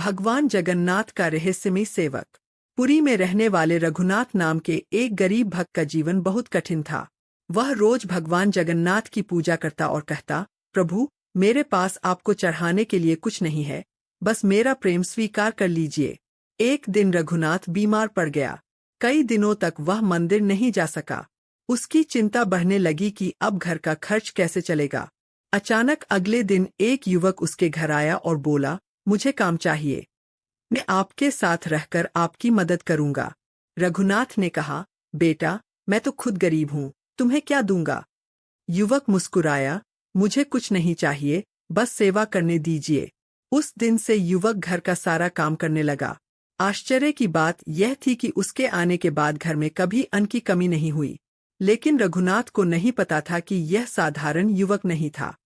भगवान जगन्नाथ का रहस्यमयी सेवक। पुरी में रहने वाले रघुनाथ नाम के एक गरीब भक्त का जीवन बहुत कठिन था। वह रोज भगवान जगन्नाथ की पूजा करता और कहता, प्रभु, मेरे पास आपको चढ़ाने के लिए कुछ नहीं है, बस मेरा प्रेम स्वीकार कर लीजिए। एक दिन रघुनाथ बीमार पड़ गया। कई दिनों तक वह मंदिर नहीं जा सका। उसकी चिंता बढ़ने लगी कि अब घर का खर्च कैसे चलेगा। अचानक अगले दिन एक युवक उसके घर आया और बोला, मुझे काम चाहिए, मैं आपके साथ रहकर आपकी मदद करूंगा। रघुनाथ ने कहा, बेटा, मैं तो खुद गरीब हूँ, तुम्हें क्या दूंगा। युवक मुस्कुराया, मुझे कुछ नहीं चाहिए, बस सेवा करने दीजिए। उस दिन से युवक घर का सारा काम करने लगा। आश्चर्य की बात यह थी कि उसके आने के बाद घर में कभी अन्न की कमी नहीं हुई। लेकिन रघुनाथ को नहीं पता था कि यह साधारण युवक नहीं था।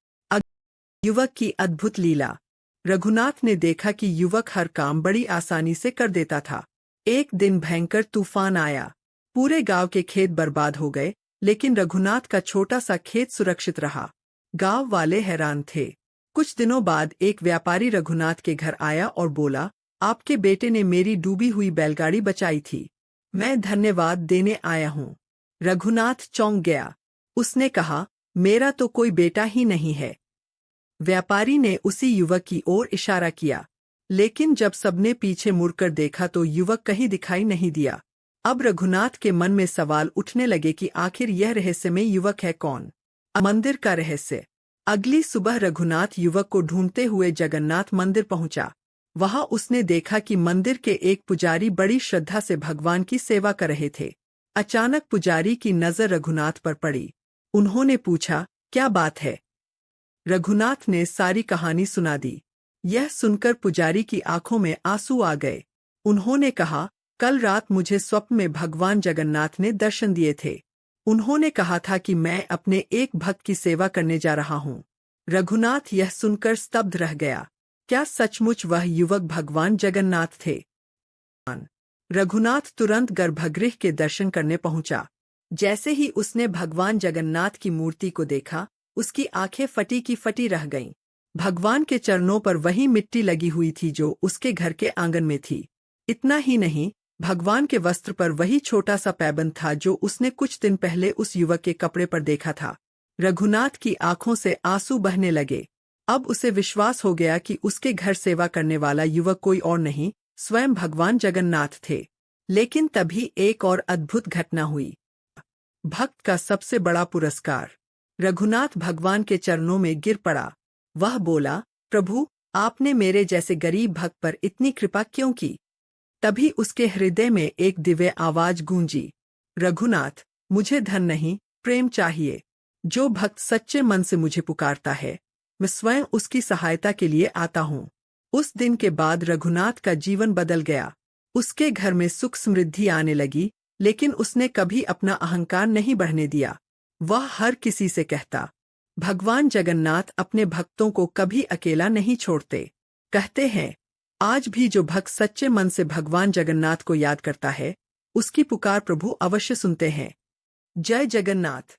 युवक की अद्भुत लीला। रघुनाथ ने देखा कि युवक हर काम बड़ी आसानी से कर देता था। एक दिन भयंकर तूफान आया। पूरे गांव के खेत बर्बाद हो गए, लेकिन रघुनाथ का छोटा सा खेत सुरक्षित रहा। गांव वाले हैरान थे। कुछ दिनों बाद एक व्यापारी रघुनाथ के घर आया और बोला, आपके बेटे ने मेरी डूबी हुई बैलगाड़ी बचाई थी, मैं धन्यवाद देने आया हूँ। रघुनाथ चौंक गया। उसने कहा, मेरा तो कोई बेटा ही नहीं है। व्यापारी ने उसी युवक की ओर इशारा किया, लेकिन जब सबने पीछे मुड़कर देखा तो युवक कहीं दिखाई नहीं दिया। अब रघुनाथ के मन में सवाल उठने लगे कि आखिर यह रहस्यमय युवक है कौन। मंदिर का रहस्य। अगली सुबह रघुनाथ युवक को ढूंढते हुए जगन्नाथ मंदिर पहुंचा। वहां उसने देखा कि मंदिर के एक पुजारी बड़ी श्रद्धा से भगवान की सेवा कर रहे थे। अचानक पुजारी की नजर रघुनाथ पर पड़ी। उन्होंने पूछा, क्या बात है। रघुनाथ ने सारी कहानी सुना दी। यह सुनकर पुजारी की आंखों में आंसू आ गए। उन्होंने कहा, कल रात मुझे स्वप्न में भगवान जगन्नाथ ने दर्शन दिए थे। उन्होंने कहा था कि मैं अपने एक भक्त की सेवा करने जा रहा हूँ। रघुनाथ यह सुनकर स्तब्ध रह गया। क्या सचमुच वह युवक भगवान जगन्नाथ थे? रघुनाथ तुरंत गर्भगृह के दर्शन करने पहुंचा। जैसे ही उसने भगवान जगन्नाथ की मूर्ति को देखा, उसकी आंखें फटी की फटी रह गईं। भगवान के चरणों पर वही मिट्टी लगी हुई थी जो उसके घर के आंगन में थी। इतना ही नहीं, भगवान के वस्त्र पर वही छोटा सा पैबंद था जो उसने कुछ दिन पहले उस युवक के कपड़े पर देखा था। रघुनाथ की आंखों से आंसू बहने लगे। अब उसे विश्वास हो गया कि उसके घर सेवा करने वाला युवक कोई और नहीं, स्वयं भगवान जगन्नाथ थे। लेकिन तभी एक और अद्भुत घटना हुई। भक्त का सबसे बड़ा पुरस्कार। रघुनाथ भगवान के चरणों में गिर पड़ा। वह बोला, प्रभु, आपने मेरे जैसे गरीब भक्त पर इतनी कृपा क्यों की। तभी उसके हृदय में एक दिव्य आवाज गूंजी, रघुनाथ, मुझे धन नहीं, प्रेम चाहिए। जो भक्त सच्चे मन से मुझे पुकारता है, मैं स्वयं उसकी सहायता के लिए आता हूँ। उस दिन के बाद रघुनाथ का जीवन बदल गया। उसके घर में सुख समृद्धि आने लगी, लेकिन उसने कभी अपना अहंकार नहीं बढ़ने दिया। वह हर किसी से कहता, भगवान जगन्नाथ अपने भक्तों को कभी अकेला नहीं छोड़ते। कहते हैं, आज भी जो भक्त सच्चे मन से भगवान जगन्नाथ को याद करता है, उसकी पुकार प्रभु अवश्य सुनते हैं। जय जगन्नाथ।